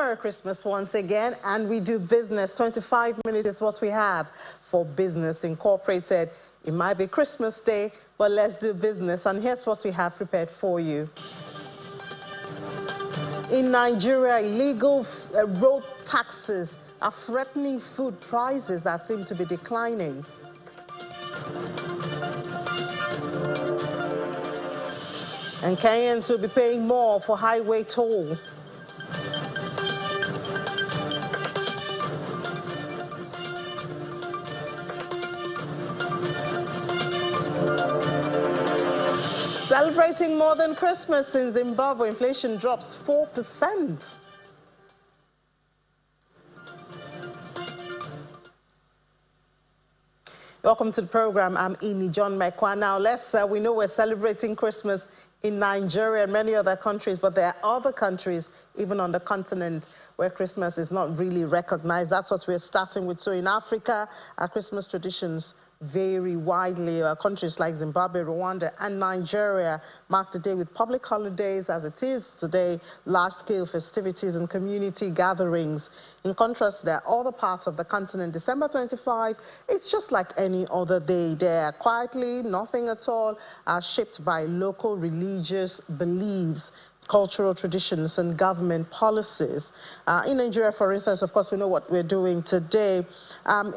Merry Christmas once again, and we do business. 25 minutes is what we have for Business Incorporated. It might be Christmas Day, but let's do business, and here's what we have prepared for you. In Nigeria, illegal road taxes are threatening food prices that seem to be declining. And Kenyans will be paying more for highway toll. Celebrating more than Christmas in Zimbabwe, inflation drops 4%. Welcome to the program. I'm Ini John Mekwa. Now, we know we're celebrating Christmas in Nigeria and many other countries, but there are other countries, even on the continent, where Christmas is not really recognized. That's what we're starting with. So in Africa, our Christmas traditions vary widely. Countries like Zimbabwe, Rwanda, and Nigeria mark the day with public holidays, as it is today, large-scale festivities and community gatherings. In contrast, there are other parts of the continent. December 25, it's just like any other day. There, quietly, nothing at all, are shaped by local religious beliefs, cultural traditions, and government policies. In Nigeria, for instance, of course, we know what we're doing today.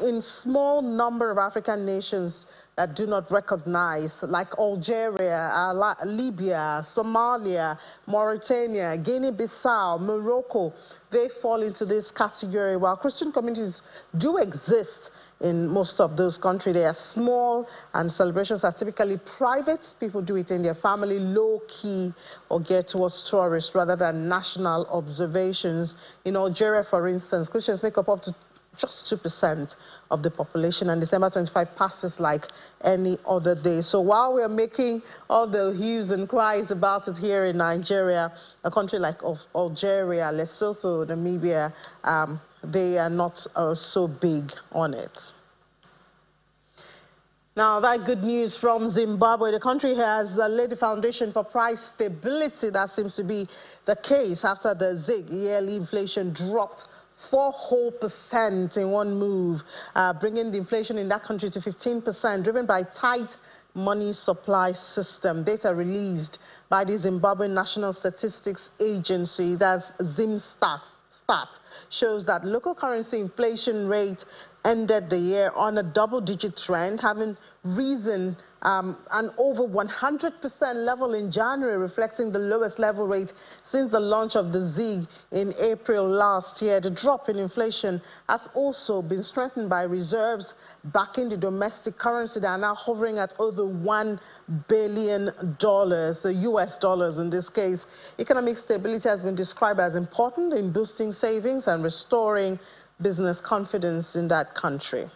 In small number of African nations that do not recognize, like Algeria, Libya, Somalia, Mauritania, Guinea-Bissau, Morocco, they fall into this category. While Christian communities do exist in most of those countries, they are small and celebrations are typically private. People do it in their family, low-key, or get towards tourists rather than national observations. In Algeria, for instance, Christians make up to just 2% of the population, and December 25 passes like any other day. So while we're making all the hues and cries about it here in Nigeria, a country like Algeria, Lesotho, Namibia, they are not so big on it. Now, that good news from Zimbabwe. The country has laid the foundation for price stability. That seems to be the case after the ZiG yearly inflation dropped 4% in one move, bringing the inflation in that country to 15%, driven by tight money supply system. Data released by the Zimbabwe National Statistics Agency, that's ZimStat, shows that local currency inflation rate ended the year on a double-digit trend, having risen an over 100% level in January, reflecting the lowest level rate since the launch of the ZiG in April last year. The drop in inflation has also been strengthened by reserves backing the domestic currency that are now hovering at over $1 billion, the US dollars in this case. Economic stability has been described as important in boosting savings and restoring business confidence in that country.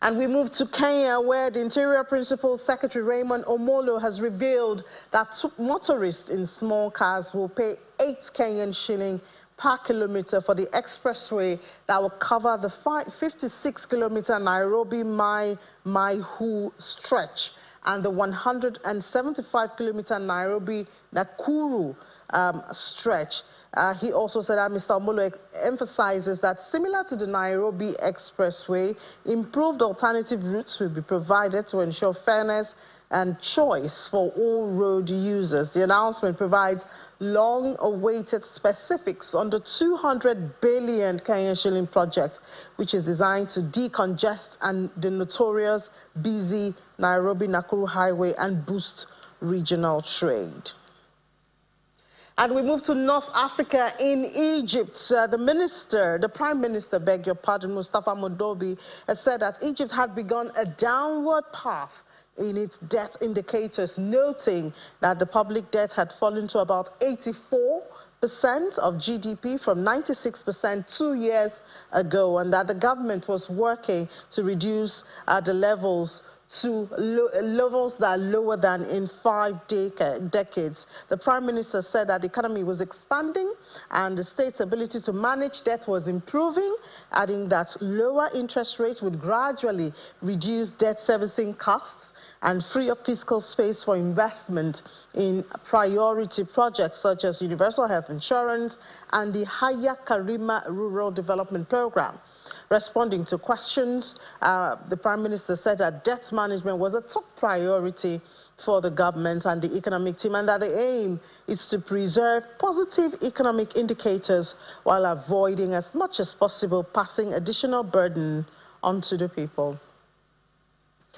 And we move to Kenya, where the Interior Principal Secretary Raymond Omolo has revealed that motorists in small cars will pay 8 Kenyan shilling per kilometer for the expressway that will cover the 56-kilometer Nairobi-Mai-Hu stretch and the 175-kilometer Nairobi-Nakuru stretch. He also said that Mr. Omolo emphasizes that similar to the Nairobi Expressway, improved alternative routes will be provided to ensure fairness and choice for all road users. The announcement provides long-awaited specifics on the 200 billion Kenyan shilling project, which is designed to decongest the notorious busy Nairobi-Nakuru highway and boost regional trade. And we move to North Africa. In Egypt, the Prime Minister, beg your pardon, Mustafa Modobi, has said that Egypt had begun a downward path in its debt indicators, noting that the public debt had fallen to about 84% of GDP from 96% 2 years ago, and that the government was working to reduce the levels to levels that are lower than in 5 decades. The Prime Minister said that the economy was expanding and the state's ability to manage debt was improving, adding that lower interest rates would gradually reduce debt servicing costs and free up fiscal space for investment in priority projects such as universal health insurance and the Haya Karima Rural Development Program. Responding to questions, the Prime Minister said that debt management was a top priority for the government and the economic team, and that the aim is to preserve positive economic indicators while avoiding as much as possible passing additional burden onto the people.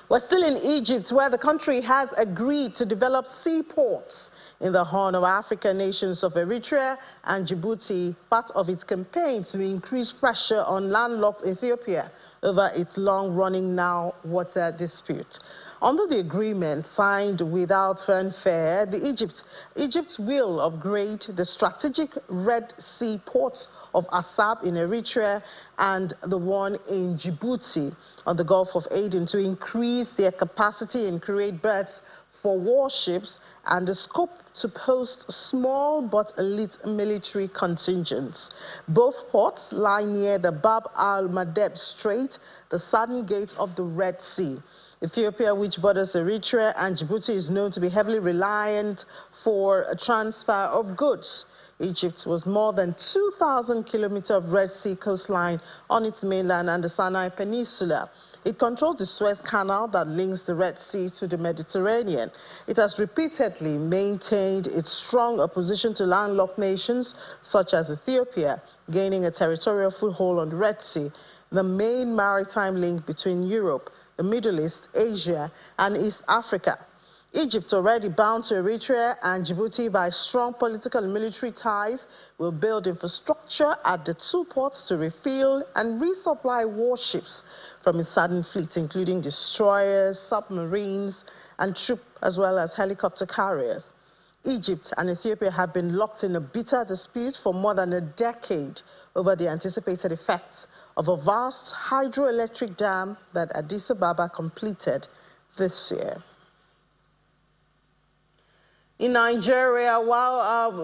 We're still in Egypt, where the country has agreed to develop seaports in the Horn of Africa nations of Eritrea and Djibouti, part of its campaign to increase pressure on landlocked Ethiopia over its long-running Nile water dispute. Under the agreement signed without fanfare, Egypt will upgrade the strategic Red Sea ports of Assab in Eritrea and the one in Djibouti on the Gulf of Aden to increase their capacity and create berths for warships and the scope to host small but elite military contingents. Both ports lie near the Bab al-Mandeb Strait, the southern gate of the Red Sea. Ethiopia, which borders Eritrea and Djibouti, is known to be heavily reliant for a transfer of goods. Egypt was more than 2,000 kilometers of Red Sea coastline on its mainland and the Sinai Peninsula. It controls the Suez Canal that links the Red Sea to the Mediterranean. It has repeatedly maintained its strong opposition to landlocked nations such as Ethiopia, gaining a territorial foothold on the Red Sea, the main maritime link between Europe, the Middle East, Asia, and East Africa. Egypt, already bound to Eritrea and Djibouti by strong political and military ties, will build infrastructure at the two ports to refuel and resupply warships from its southern fleet, including destroyers, submarines, and troops, as well as helicopter carriers. Egypt and Ethiopia have been locked in a bitter dispute for more than a decade over the anticipated effects of a vast hydroelectric dam that Addis Ababa completed this year. In Nigeria, while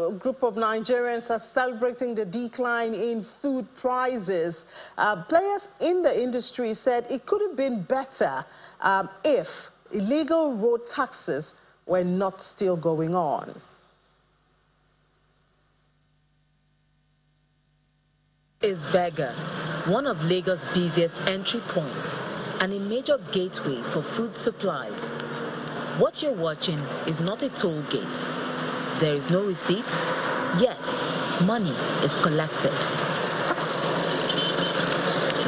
a group of Nigerians are celebrating the decline in food prices, players in the industry said it could have been better if illegal road taxes were not still going on. Is Berger, one of Lagos' busiest entry points and a major gateway for food supplies. What you're watching is not a toll gate. There is no receipt, yet money is collected.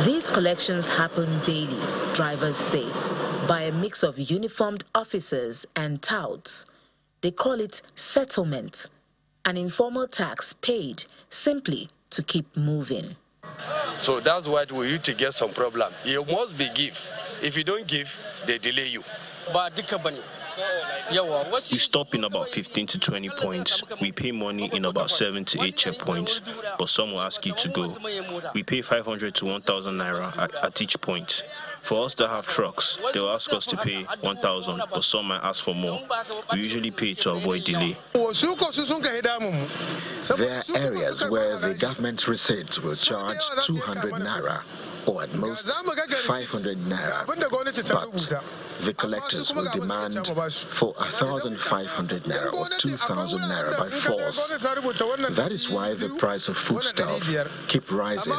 These collections happen daily, drivers say, by a mix of uniformed officers and touts. They call it settlement, an informal tax paid simply to keep moving. So that's why we need to get some problem. You must be give. If you don't give, they delay you. We stop in about 15 to 20 points. We pay money in about 7 to 8 checkpoints, but some will ask you to go. We pay 500 to 1,000 naira at each point. For us that have trucks, they'll ask us to pay 1,000, but some might ask for more. We usually pay to avoid delay. There are areas where the government receipts will charge 200 naira, or at most 500 naira, but the collectors will demand for 1,500 naira or 2,000 naira by force. That is why the price of foodstuff keep rising.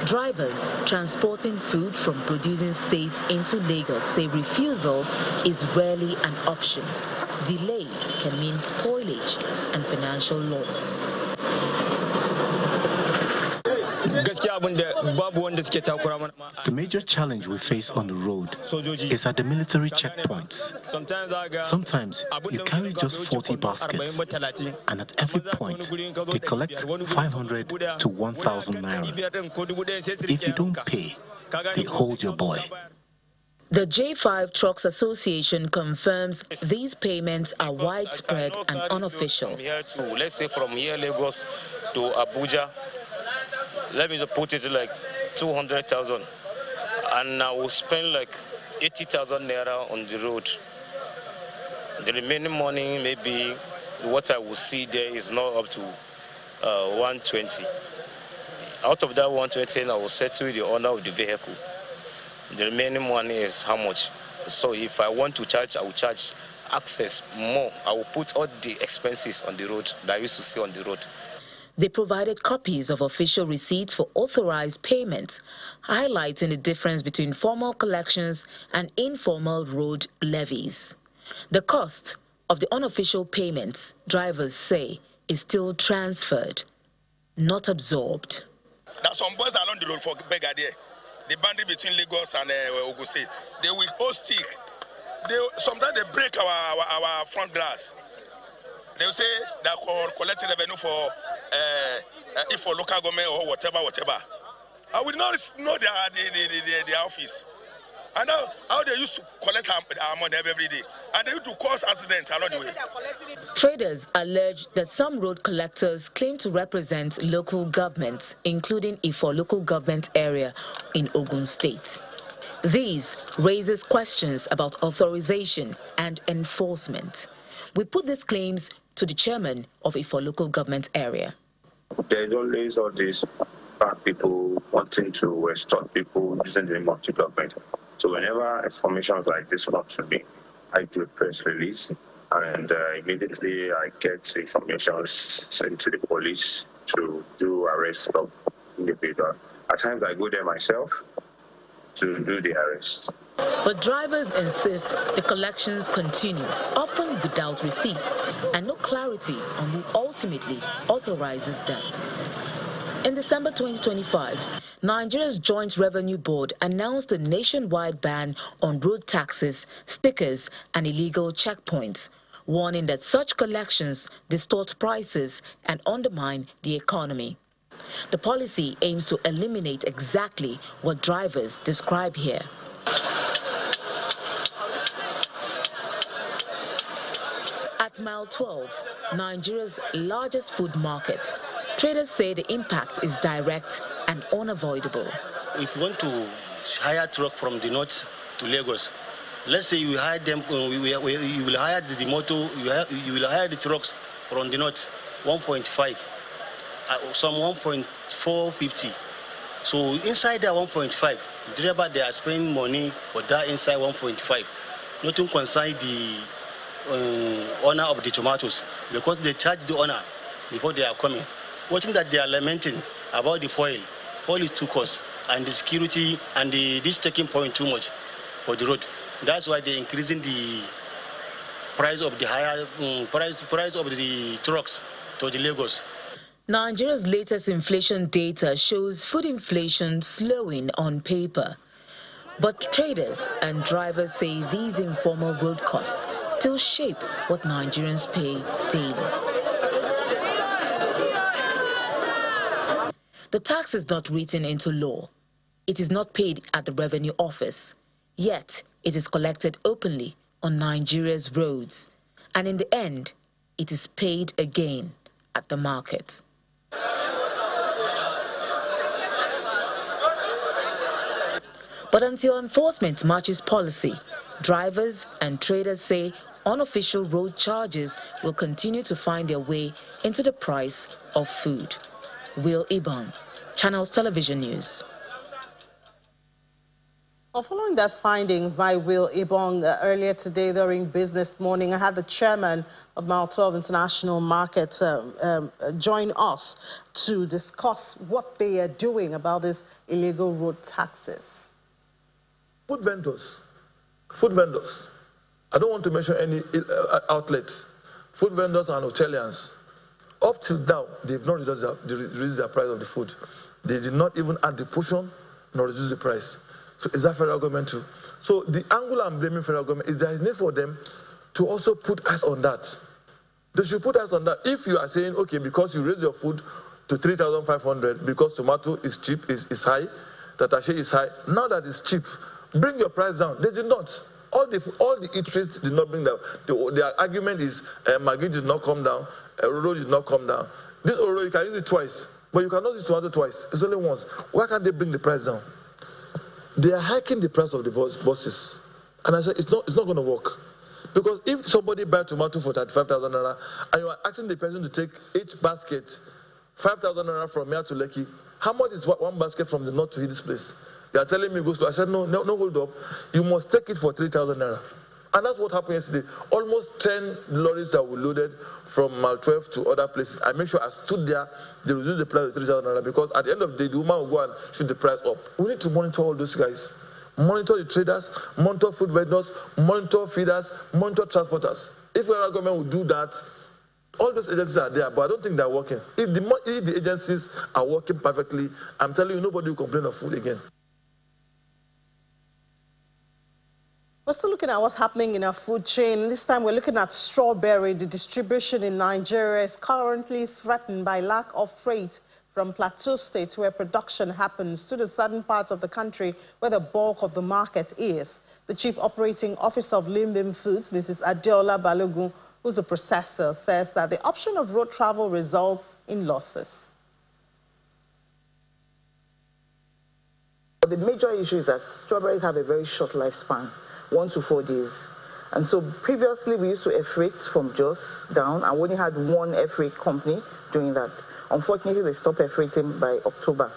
Drivers transporting food from producing states into Lagos say refusal is rarely an option. Delay can mean spoilage and financial loss. The major challenge we face on the road is at the military checkpoints. Sometimes you carry just 40 baskets, and at every point they collect 500 to 1,000 naira. If you don't pay, they hold your boy. The J5 Trucks Association confirms these payments are widespread and unofficial. Let's say from here, Lagos to Abuja, let me put it like 200,000, and I will spend like 80,000 naira on the road. The remaining money, maybe what I will see there is not up to 120. Out of that 120, I will settle the owner of the vehicle. The remaining money is how much? So if I want to charge, I will charge access more. I will put all the expenses on the road that I used to see on the road. They provided copies of official receipts for authorized payments, highlighting the difference between formal collections and informal road levies. The cost of the unofficial payments, drivers say, is still transferred, not absorbed. There are some boys along the road for beggar there. The boundary between Lagos and Ogun State. They will hold stick. Sometimes they break our front glass. They will say they are collecting revenue for if for local government or whatever. I will not know their office. I know how they used to collect our money every day. And they used to cause accidents along the way. Traders allege that some road collectors claim to represent local governments, including Ifo local government area in Ogun State. These raises questions about authorization and enforcement. We put these claims to the chairman of Ifo local government area. There's always all these bad people wanting to extort people using the name of the government. So whenever information like this come to me, I do a press release, and immediately I get information sent to the police to do arrest of individuals. At times I go there myself to do the arrest. But drivers insist the collections continue, often without receipts, and no clarity on who ultimately authorizes them. In December 2025, Nigeria's Joint Revenue Board announced a nationwide ban on road taxes, stickers, and illegal checkpoints, warning that such collections distort prices and undermine the economy. The policy aims to eliminate exactly what drivers describe here. At Mile 12, Nigeria's largest food market, traders say the impact is direct and unavoidable. If you want to hire a truck from the north to Lagos, let's say you hire them, you will hire the motor, you will hire the trucks from the north, 1.5, some 1.450. So inside that 1.5, the driver, they are spending money for that inside 1.5. Nothing concerns the owner of the tomatoes, because they charge the owner before they are coming. Watching that they are lamenting about the fuel. Fuel is too cost, and the security and this checking point too much for the road. That's why they're increasing the price of the higher price of the trucks to the Lagos. Nigeria's latest inflation data shows food inflation slowing on paper. But traders and drivers say these informal road costs still shape what Nigerians pay daily. The tax is not written into law. It is not paid at the revenue office. Yet, it is collected openly on Nigeria's roads. And in the end, it is paid again at the market. But until enforcement matches policy, drivers and traders say unofficial road charges will continue to find their way into the price of food. Will Ibon, Channels Television News. Well, following that findings by Will Ibong earlier today during Business Morning, I had the chairman of Mile 12 International Market join us to discuss what they are doing about this illegal road taxes. Food vendors. I don't want to mention any outlet. Food vendors and hoteliers. Up till now, they've not reduced the price of the food. They did not even add the portion nor reduce the price. So is that federal government too? So the angle I'm blaming federal government is there is need for them to also put eyes on that. They should put eyes on that. If you are saying, okay, because you raise your food to 3,500 because tomato is cheap, is high, tatashe is high, now that it's cheap, bring your price down. They did not. All the eateries did not bring down. Their argument is Maggi did not come down, Ororo did not come down. This Ororo, you can use it twice, but you cannot use tomato twice. It's only once. Why can't they bring the price down? They are hiking the price of the buses. And I said, it's not going to work. Because if somebody buys tomato for 35,000 naira and you are asking the person to take each basket 5,000 naira from here to Lekki, how much is one basket from the north to this place? They are telling me, I said, no, hold up. You must take it for 3,000 naira. And that's what happened yesterday. Almost 10 lorries that were loaded from Mile 12 to other places. I make sure I stood there, they reduced the price to 3,000 naira because at the end of the day, the woman will go and shoot the price up. We need to monitor all those guys. Monitor the traders, monitor food vendors, monitor feeders, monitor transporters. If our government will do that, all those agencies are there, but I don't think they're working. If the agencies are working perfectly, I'm telling you, nobody will complain of food again. We're still looking at what's happening in our food chain. This time we're looking at strawberry. The distribution in Nigeria is currently threatened by lack of freight from Plateau State, where production happens, to the southern part of the country, where the bulk of the market is. The Chief Operating Officer of Limbim Foods, Mrs. Adeola Balogun, who's a processor, says that the option of road travel results in losses. The major issue is that strawberries have a very short lifespan, 1 to 4 days. And so previously we used to air freight from Jos down, and we only had one air freight company doing that. Unfortunately, they stopped air freighting by October.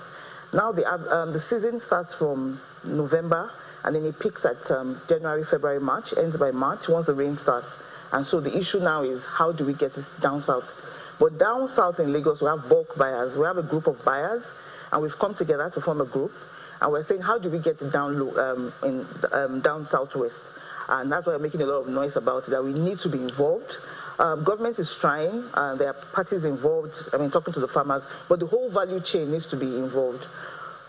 Now the season starts from November, and then it peaks at January, February, March, ends by March once the rain starts. And so the issue now is, how do we get this down south? But down south in Lagos, we have bulk buyers. We have a group of buyers, and we've come together to form a group. And we're saying, how do we get it down low, down southwest? And that's why we're making a lot of noise about it, that we need to be involved. Government is trying, there are parties involved, talking to the farmers, but the whole value chain needs to be involved.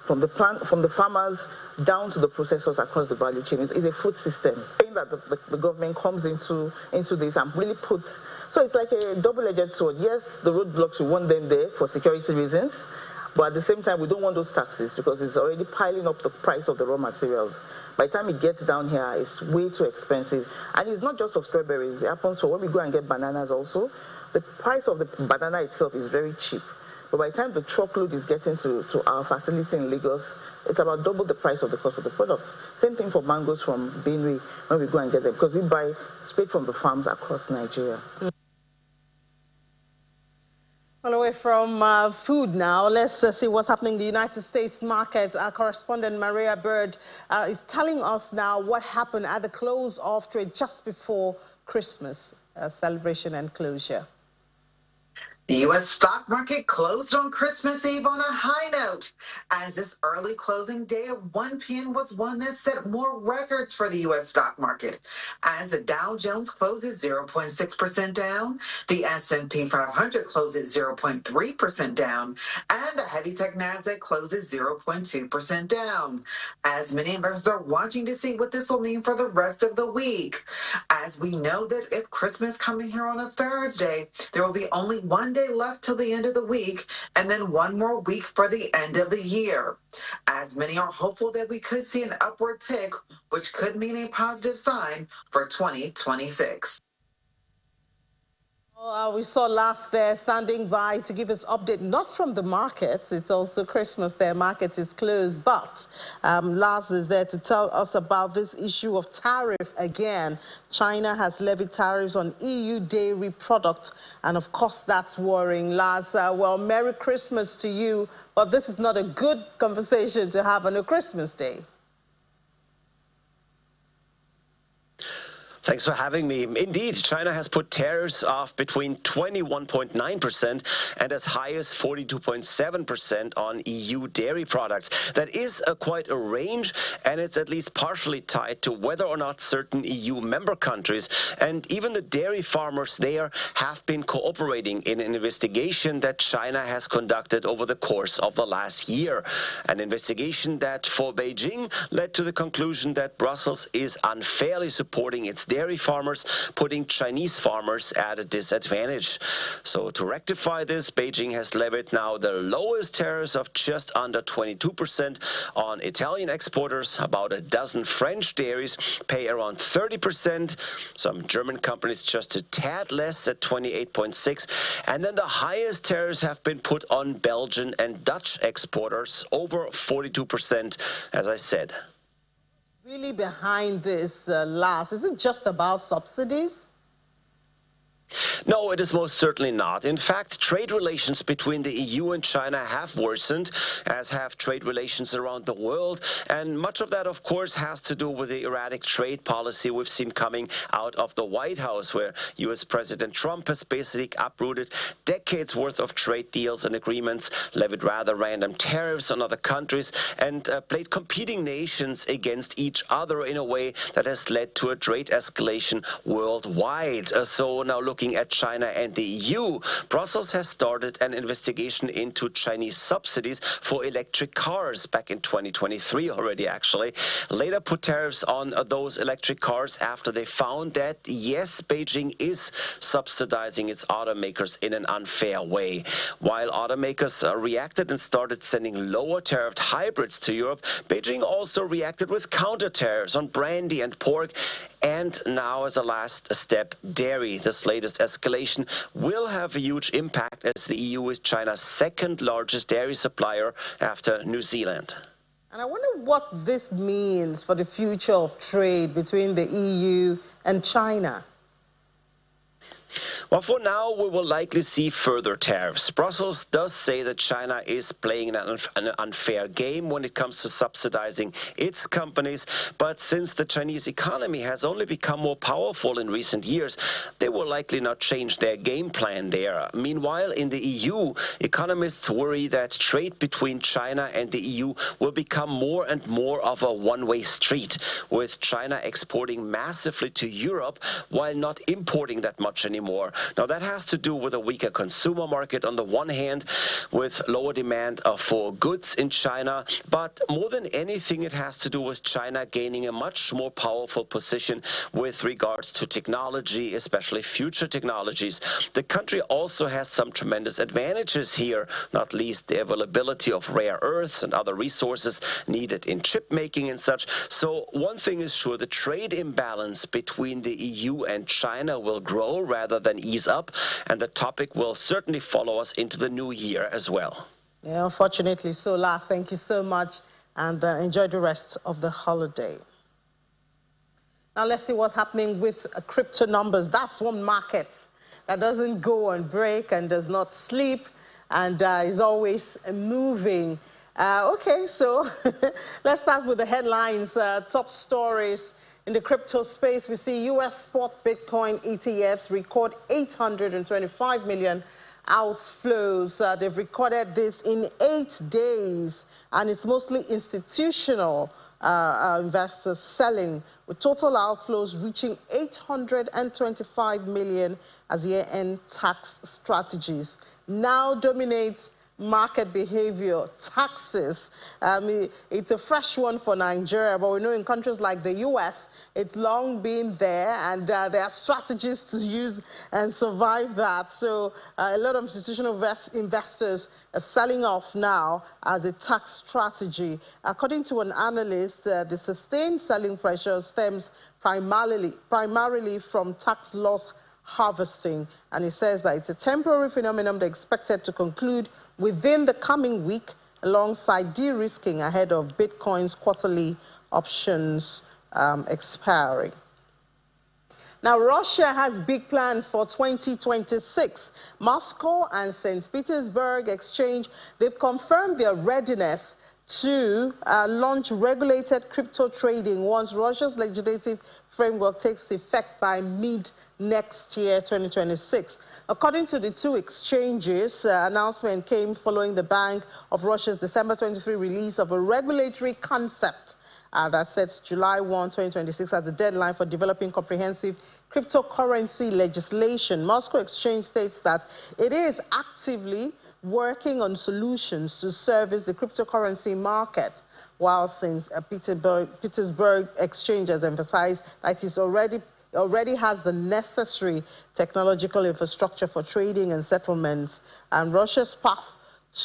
From the farmers down to the processors across the value chain. It's a food system. Saying that the government comes into this and really puts, so it's like a double-edged sword. Yes, the roadblocks, we want them there for security reasons, but at the same time, we don't want those taxes because it's already piling up the price of the raw materials. By the time it gets down here, it's way too expensive. And it's not just for strawberries. It happens for when we go and get bananas also. The price of the banana itself is very cheap. But by the time the truckload is getting to our facility in Lagos, it's about double the price of the cost of the product. Same thing for mangoes from Benue when we go and get them, because we buy straight from the farms across Nigeria. Well, away from food now, let's see what's happening in the United States market. Our correspondent Maria Bird is telling us now what happened at the close of trade just before Christmas celebration and closure. The U.S. stock market closed on Christmas Eve on a high note, as this early closing day of 1 p.m. was one that set more records for the U.S. stock market, as the Dow Jones closes 0.6% down, the S&P 500 closes 0.3% down, and the heavy-tech Nasdaq closes 0.2% down, as many investors are watching to see what this will mean for the rest of the week. As we know that if Christmas coming here on a Thursday, there will be only one day left till the end of the week, and then one more week for the end of the year. As many are hopeful that we could see an upward tick, which could mean a positive sign for 2026. We saw Lars there standing by to give us update, not from the markets. It's also Christmas. Their market is closed, but Lars is there to tell us about this issue of tariff again. China has levied tariffs on EU dairy products, and of course that's worrying. Lars, well, Merry Christmas to you, but this is not a good conversation to have on a Christmas day. Thanks for having me. Indeed, China has put tariffs of between 21.9% and as high as 42.7% on EU dairy products. That is quite a range, and it's at least partially tied to whether or not certain EU member countries and even the dairy farmers there have been cooperating in an investigation that China has conducted over the course of the last year. An investigation that for Beijing led to the conclusion that Brussels is unfairly supporting its dairy farmers, putting Chinese farmers at a disadvantage. So to rectify this, Beijing has levied now the lowest tariffs of just under 22% on Italian exporters. About a dozen French dairies pay around 30%. Some German companies just a tad less at 28.6%. And then the highest tariffs have been put on Belgian and Dutch exporters, over 42%, as I said. Really behind this last? Is it just about subsidies? No, it is most certainly not. In fact, trade relations between the EU and China have worsened, as have trade relations around the world. And much of that, of course, has to do with the erratic trade policy we've seen coming out of the White House, where U.S. President Trump has basically uprooted decades worth of trade deals and agreements, levied rather random tariffs on other countries, and played competing nations against each other in a way that has led to a trade escalation worldwide. So now looking at China and the EU, Brussels has started an investigation into Chinese subsidies for electric cars back in 2023 already, actually. Later put tariffs on those electric cars after they found that, yes, Beijing is subsidizing its automakers in an unfair way. While automakers reacted and started sending lower tariffed hybrids to Europe, Beijing also reacted with counter tariffs on brandy and pork. And now, as a last step, dairy. This latest escalation will have a huge impact, as the EU is China's second largest dairy supplier after New Zealand. And I wonder what this means for the future of trade between the EU and China. Well, for now, we will likely see further tariffs. Brussels does say that China is playing an unfair game when it comes to subsidizing its companies. But since the Chinese economy has only become more powerful in recent years, they will likely not change their game plan there. Meanwhile, in the EU, economists worry that trade between China and the EU will become more and more of a one-way street, with China exporting massively to Europe while not importing that much anymore. Now, that has to do with a weaker consumer market on the one hand, with lower demand for goods in China, but more than anything, it has to do with China gaining a much more powerful position with regards to technology, especially future technologies. The country also has some tremendous advantages here, not least the availability of rare earths and other resources needed in chip making and such. So one thing is sure, the trade imbalance between the EU and China will grow rather than ease up, and the topic will certainly follow us into the new year as well. Yeah, unfortunately. So, Lars, thank you so much, and enjoy the rest of the holiday. Now, let's see what's happening with crypto numbers. That's one market that doesn't go on break and does not sleep and is always moving. Okay, so let's start with the headlines, top stories. In the crypto space, we see U.S. spot Bitcoin ETFs record 825 million outflows. They've recorded this in 8 days, and it's mostly institutional investors selling, with total outflows reaching 825 million as year-end tax strategies now dominate market behavior. Taxes, it's a fresh one for Nigeria, but we know in countries like the US, it's long been there, and there are strategies to use and survive that. So a lot of institutional investors are selling off now as a tax strategy. According to an analyst, the sustained selling pressure stems primarily from tax loss harvesting, and he says that it's a temporary phenomenon that expected to conclude within the coming week, alongside de-risking ahead of Bitcoin's quarterly options expiring. Now, Russia has big plans for 2026. Moscow and St. Petersburg Exchange, they've confirmed their readiness to launch regulated crypto trading once Russia's legislative framework takes effect by mid-next year, 2026. According to the two exchanges, announcement came following the Bank of Russia's December 23 release of a regulatory concept that sets July 1, 2026 as the deadline for developing comprehensive cryptocurrency legislation. Moscow Exchange states that it is actively working on solutions to service the cryptocurrency market, while St. Petersburg Exchange has emphasized that it already has the necessary technological infrastructure for trading and settlements. And Russia's path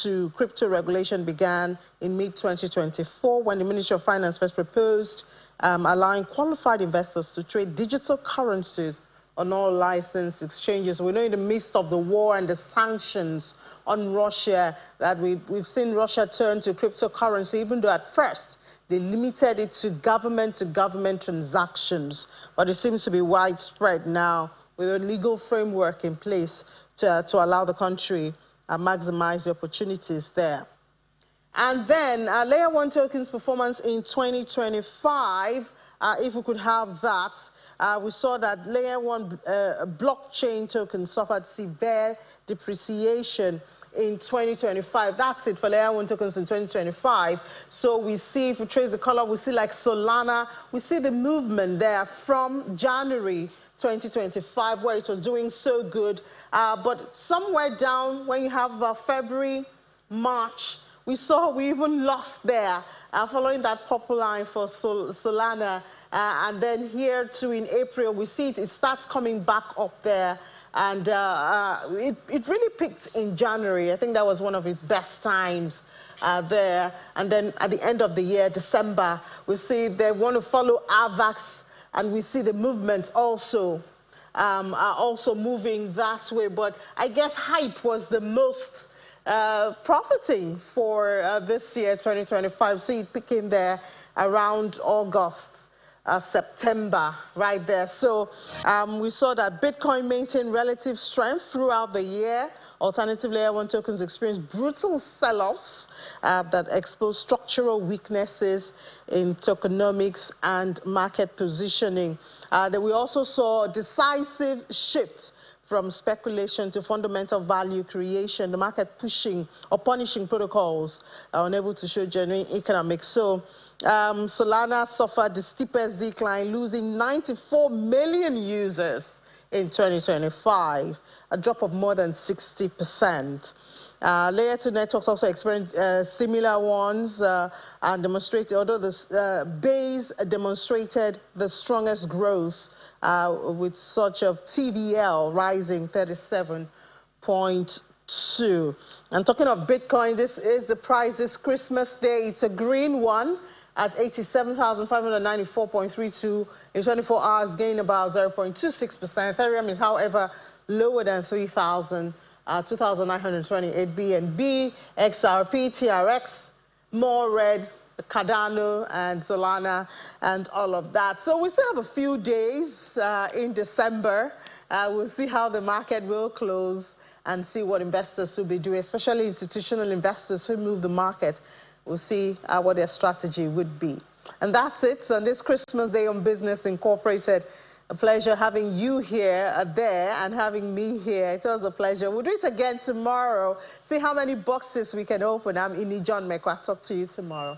to crypto regulation began in mid-2024 when the Ministry of Finance first proposed allowing qualified investors to trade digital currencies on all licensed exchanges. We know in the midst of the war and the sanctions on Russia that we've seen Russia turn to cryptocurrency, even though at first they limited it to government transactions, but it seems to be widespread now with a legal framework in place to allow the country maximize the opportunities there. And then Layer 1 tokens performance in 2025, if we could have that. We saw that Layer 1 blockchain tokens suffered severe depreciation in 2025. That's it for Layer 1 tokens in 2025. So we see, if we trace the color, we see like Solana, we see the movement there from January 2025, where it was doing so good. But somewhere down, when you have February, March, we even lost there, following that purple line for Solana. And then here too in April, we see it starts coming back up there. And it really peaked in January. I think that was one of its best times there. And then at the end of the year, December, we see they want to follow AVAX, and we see the movement also are also moving that way. But I guess hype was the most profiting for this year, 2025. See it picking there around August, September, right there. So we saw that Bitcoin maintained relative strength throughout the year. Alternative Layer 1 tokens experienced brutal sell-offs that exposed structural weaknesses in tokenomics and market positioning. Then we also saw a decisive shift from speculation to fundamental value creation, the market pushing or punishing protocols unable to show genuine economics. So Solana suffered the steepest decline, losing 94 million users in 2025, a drop of more than 60%. Layer 2 networks also experienced similar ones and demonstrated, although the base demonstrated the strongest growth with such of TVL rising 37.2. And talking of Bitcoin, this is the price this Christmas Day. It's a green one at 87,594.32 in 24 hours, gain about 0.26%. Ethereum is, however, lower than 3,000. 2,928 BNB, XRP, TRX, more red, Cardano, and Solana, and all of that. So we still have a few days in December. We'll see how the market will close and see what investors will be doing, especially institutional investors who move the market. We'll see what their strategy would be. And that's it on this Christmas Day on Business Incorporated. A pleasure having you here, there, and having me here. It was a pleasure. We'll do it again tomorrow. See how many boxes we can open. I'm Ini John Mekwa. Talk to you tomorrow.